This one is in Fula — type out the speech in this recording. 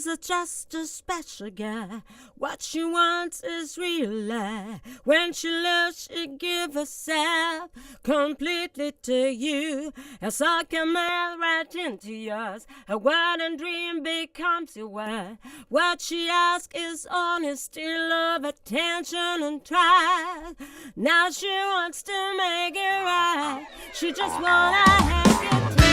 Lisa's just a special guy. What she wants is really, when she loves, she give herself completely to you. As I can melt right into yours, her word and dream becomes your word. What she asks is honesty, love, attention, and trust. Now she wants to make it right. She just wanna have it.